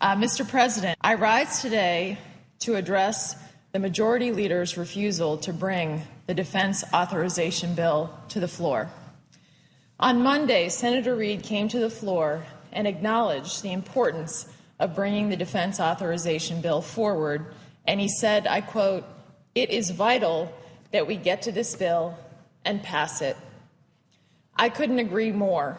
Mr. President, I rise today to address the Majority Leader's refusal to bring the Defense Authorization Bill to the floor. On Monday, Senator Reid came to the floor and acknowledged the importance of bringing the Defense Authorization Bill forward, and he said, I quote, "It is vital that we get to this bill and pass it." I couldn't agree more.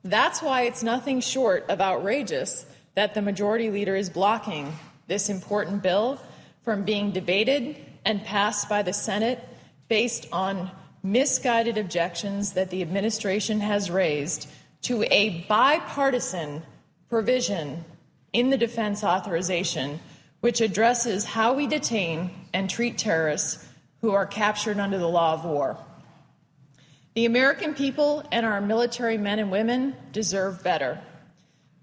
That's why it's nothing short of outrageous that the Majority Leader is blocking this important bill from being debated and passed by the Senate based on misguided objections that the administration has raised to a bipartisan provision in the defense authorization which addresses how we detain and treat terrorists who are captured under the law of war. The American people and our military men and women deserve better.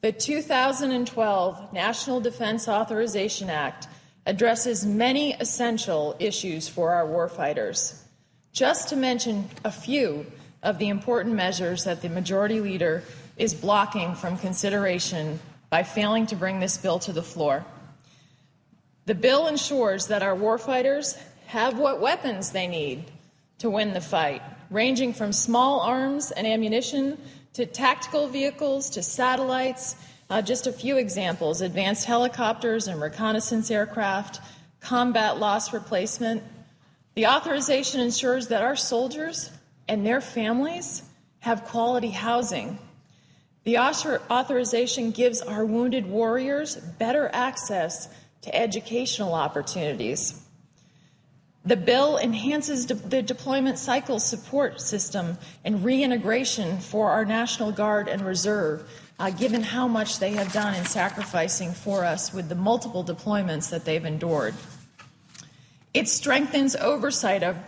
The 2012 National Defense Authorization Act addresses many essential issues for our warfighters. Just to mention a few of the important measures that the Majority Leader is blocking from consideration by failing to bring this bill to the floor. The bill ensures that our warfighters have what weapons they need to win the fight, ranging from small arms and ammunition to tactical vehicles to satellites. Just a few examples: advanced helicopters and reconnaissance aircraft, combat loss replacement. The authorization ensures that our soldiers and their families have quality housing. The authorization gives our wounded warriors better access to educational opportunities. The bill enhances the deployment cycle support system and reintegration for our National Guard and Reserve, given how much they have done in sacrificing for us with the multiple deployments that they've endured. It strengthens oversight of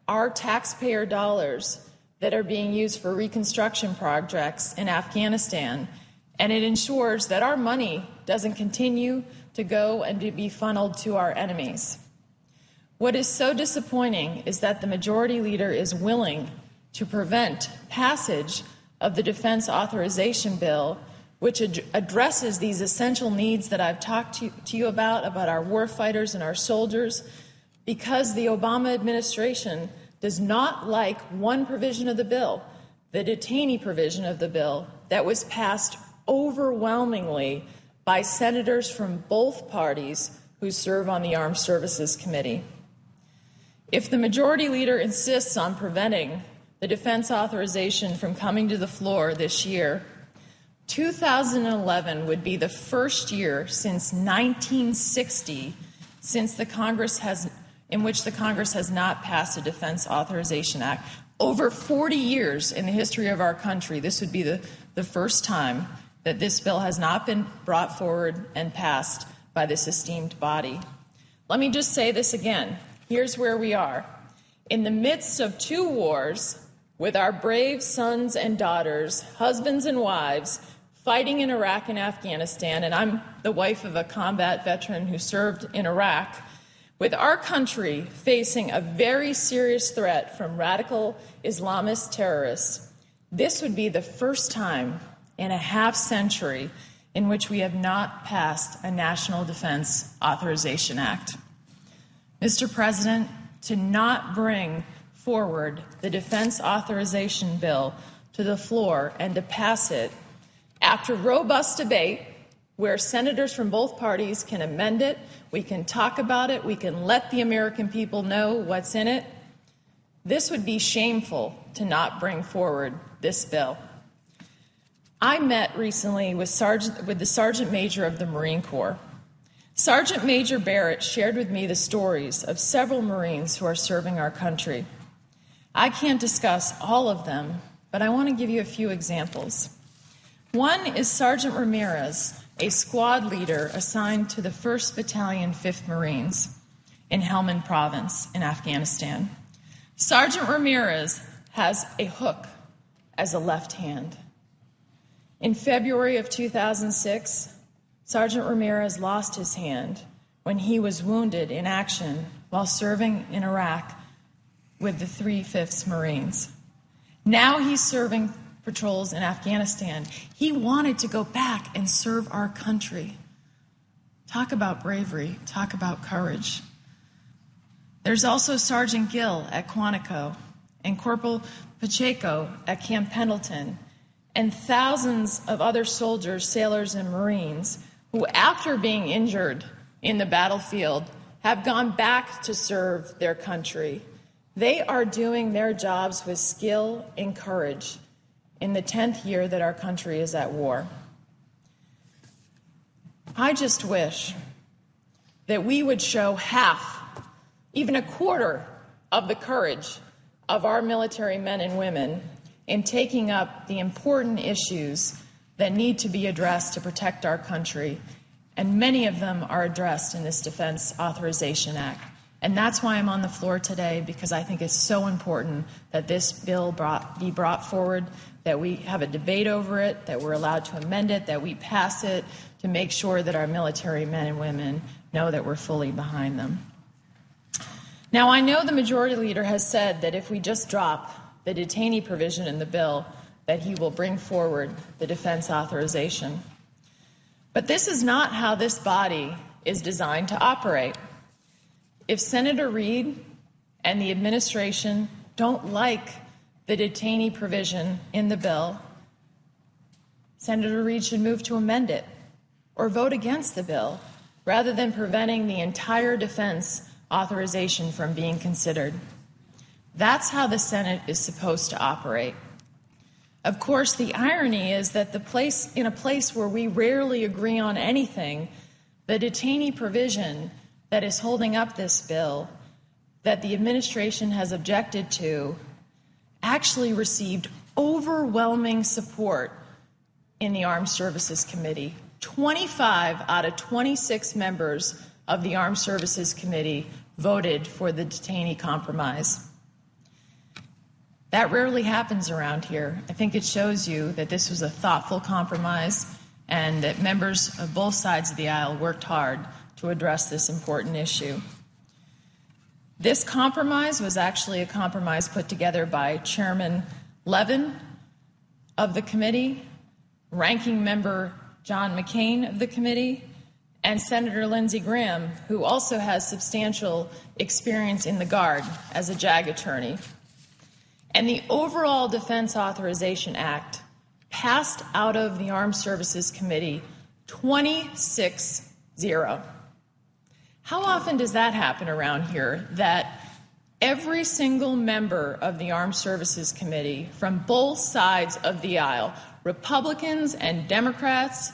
our taxpayer dollars that are being used for reconstruction projects in Afghanistan, and it ensures that our money doesn't continue to go and to be funneled to our enemies. What is so disappointing is that the Majority Leader is willing to prevent passage of the Defense Authorization Bill, which addresses these essential needs that I've talked to you about our warfighters and our soldiers, because the Obama administration does not like one provision of the bill, the detainee provision of the bill, that was passed overwhelmingly by senators from both parties who serve on the Armed Services Committee. If the Majority Leader insists on preventing the defense authorization from coming to the floor this year, 2011 would be the first year since 1960 in which the Congress has not passed a Defense Authorization Act. Over 40 years in the history of our country, this would be the first time that this bill has not been brought forward and passed by this esteemed body. Let me just say this again. Here's where we are. In the midst of two wars, with our brave sons and daughters, husbands and wives, fighting in Iraq and Afghanistan, and I'm the wife of a combat veteran who served in Iraq, with our country facing a very serious threat from radical Islamist terrorists, this would be the first time in a half-century in which we have not passed a National Defense Authorization Act. Mr. President, to not bring forward the Defense Authorization Bill to the floor and to pass it after robust debate, where senators from both parties can amend it, we can talk about it, we can let the American people know what's in it, this would be shameful to not bring forward this bill. I met recently with the Sergeant Major of the Marine Corps. Sergeant Major Barrett shared with me the stories of several Marines who are serving our country. I can't discuss all of them, but I want to give you a few examples. One is Sergeant Ramirez, a squad leader assigned to the 1st Battalion, 5th Marines in Helmand Province in Afghanistan. Sergeant Ramirez has a hook as a left hand. In February of 2006, Sergeant Ramirez lost his hand when he was wounded in action while serving in Iraq with the 3/5 Marines. Now he's serving patrols in Afghanistan. He wanted to go back and serve our country. Talk about bravery. Talk about courage. There's also Sergeant Gill at Quantico and Corporal Pacheco at Camp Pendleton and thousands of other soldiers, sailors, and Marines who, after being injured in the battlefield, have gone back to serve their country. They are doing their jobs with skill and courage in the 10th year that our country is at war. I just wish that we would show half, even a quarter, of the courage of our military men and women in taking up the important issues that need to be addressed to protect our country, and many of them are addressed in this Defense Authorization Act. And that's why I'm on the floor today, because I think it's so important that this bill be brought forward, that we have a debate over it, that we're allowed to amend it, that we pass it, to make sure that our military men and women know that we're fully behind them. Now, I know the Majority Leader has said that if we just drop the detainee provision in the bill, that he will bring forward the defense authorization. But this is not how this body is designed to operate. If Senator Reid and the administration don't like the detainee provision in the bill, Senator Reid should move to amend it or vote against the bill rather than preventing the entire defense authorization from being considered. That's how the Senate is supposed to operate. Of course, the irony is that in a place where we rarely agree on anything, the detainee provision that is holding up this bill that the administration has objected to actually received overwhelming support in the Armed Services Committee. 25 out of 26 members of the Armed Services Committee voted for the detainee compromise. That rarely happens around here. I think it shows you that this was a thoughtful compromise and that members of both sides of the aisle worked hard to address this important issue. This compromise was actually a compromise put together by Chairman Levin of the committee, Ranking Member John McCain of the committee, and Senator Lindsey Graham, who also has substantial experience in the Guard as a JAG attorney. And the overall Defense Authorization Act passed out of the Armed Services Committee 26-0. How often does that happen around here, that every single member of the Armed Services Committee from both sides of the aisle, Republicans and Democrats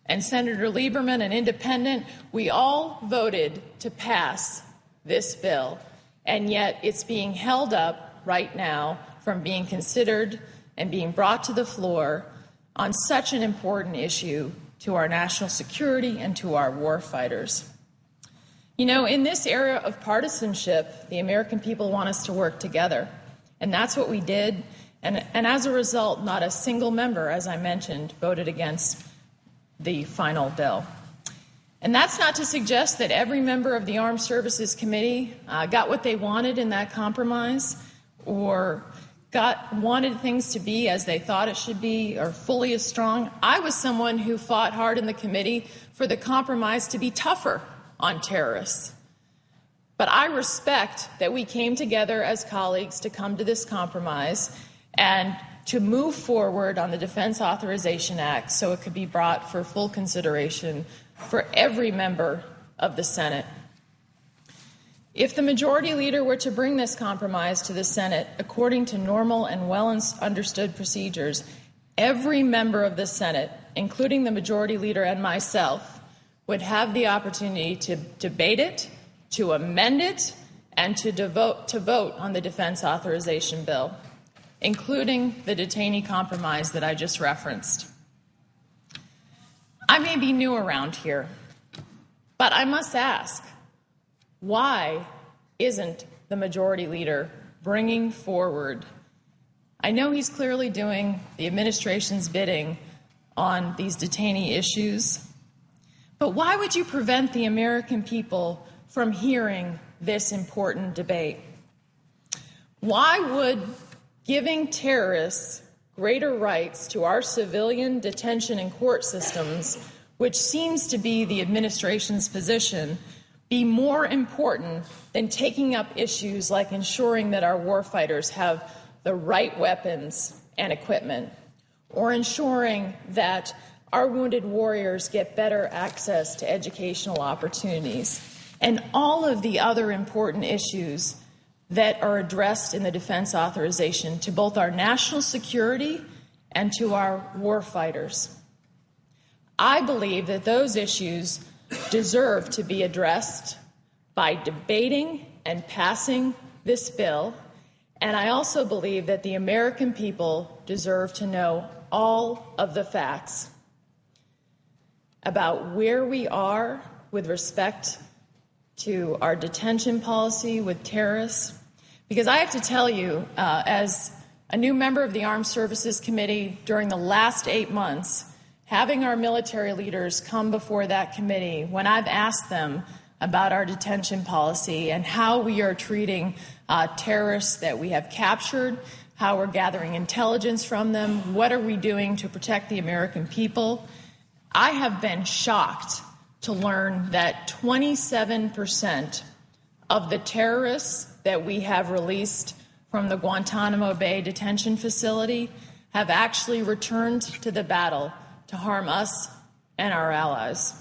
and Senator Lieberman, an independent, we all voted to pass this bill, and yet it's being held up right now from being considered and being brought to the floor on such an important issue to our national security and to our war fighters. You know, in this era of partisanship, the American people want us to work together, and that's what we did. And as a result, not a single member, as I mentioned, voted against the final bill. And that's not to suggest that every member of the Armed Services Committee got what they wanted in that compromise or wanted things to be as they thought it should be or fully as strong. I was someone who fought hard in the committee for the compromise to be tougher on terrorists. But I respect that we came together as colleagues to come to this compromise and to move forward on the Defense Authorization Act so it could be brought for full consideration for every member of the Senate. If the Majority Leader were to bring this compromise to the Senate according to normal and well-understood procedures, every member of the Senate, including the Majority Leader and myself, would have the opportunity to debate it, to amend it, and to vote on the Defense Authorization Bill, including the detainee compromise that I just referenced. I may be new around here, but I must ask, why isn't the Majority Leader bringing forward? I know he's clearly doing the administration's bidding on these detainee issues, but why would you prevent the American people from hearing this important debate? Why would giving terrorists greater rights to our civilian detention and court systems which seems to be the administration's position, be more important than taking up issues like ensuring that our warfighters have the right weapons and equipment, or ensuring that our wounded warriors get better access to educational opportunities, and all of the other important issues that are addressed in the defense authorization to both our national security and to our warfighters. I believe that those issues deserve to be addressed by debating and passing this bill, and I also believe that the American people deserve to know all of the facts about where we are with respect to our detention policy with terrorists. Because I have to tell you, as a new member of the Armed Services Committee during the last 8 months, having our military leaders come before that committee when I've asked them about our detention policy and how we are treating terrorists that we have captured, how we're gathering intelligence from them, what are we doing to protect the American people, I have been shocked to learn that 27% of the terrorists that we have released from the Guantanamo Bay detention facility have actually returned to the battle to harm us and our allies.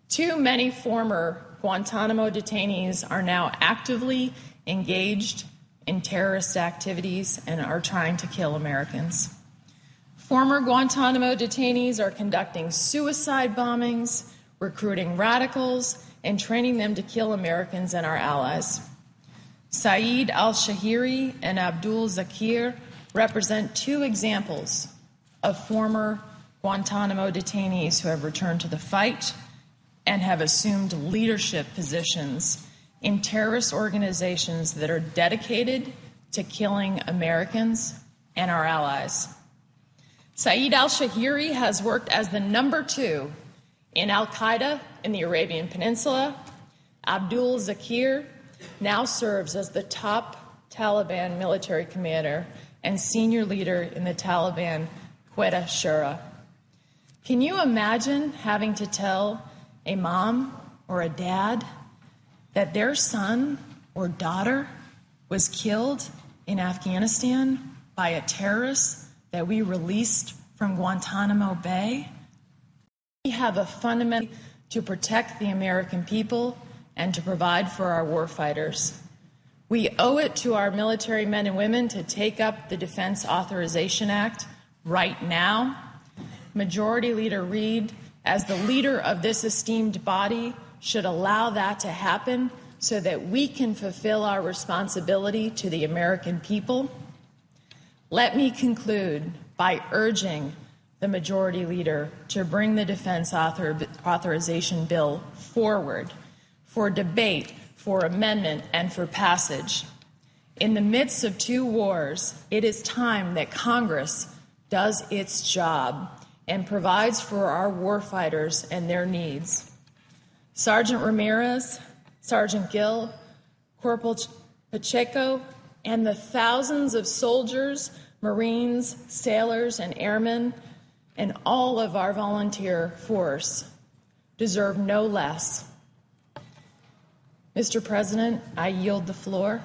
Too many former Guantanamo detainees are now actively engaged in terrorist activities and are trying to kill Americans. Former Guantanamo detainees are conducting suicide bombings, recruiting radicals, and training them to kill Americans and our allies. Saeed al-Shahiri and Abdul Zakir represent two examples of former Guantanamo detainees who have returned to the fight and have assumed leadership positions in terrorist organizations that are dedicated to killing Americans and our allies. Saeed al-Shahiri has worked as the number 2 in al-Qaeda in the Arabian Peninsula. Abdul Zakir now serves as the top Taliban military commander and senior leader in the Taliban Quetta Shura. Can you imagine having to tell a mom or a dad that their son or daughter was killed in Afghanistan by a terrorist that we released from Guantanamo Bay? We have a fundamental to protect the American people and to provide for our warfighters. We owe it to our military men and women to take up the Defense Authorization Act right now. Majority Leader Reid, as the leader of this esteemed body, should allow that to happen so that we can fulfill our responsibility to the American people. Let me conclude by urging the Majority Leader to bring the Defense Authorization Bill forward for debate, for amendment, and for passage. In the midst of 2 wars, it is time that Congress does its job and provides for our warfighters and their needs. Sergeant Ramirez, Sergeant Gill, Corporal Pacheco, and the thousands of soldiers, Marines, sailors, and airmen, and all of our volunteer force deserve no less. Mr. President, I yield the floor.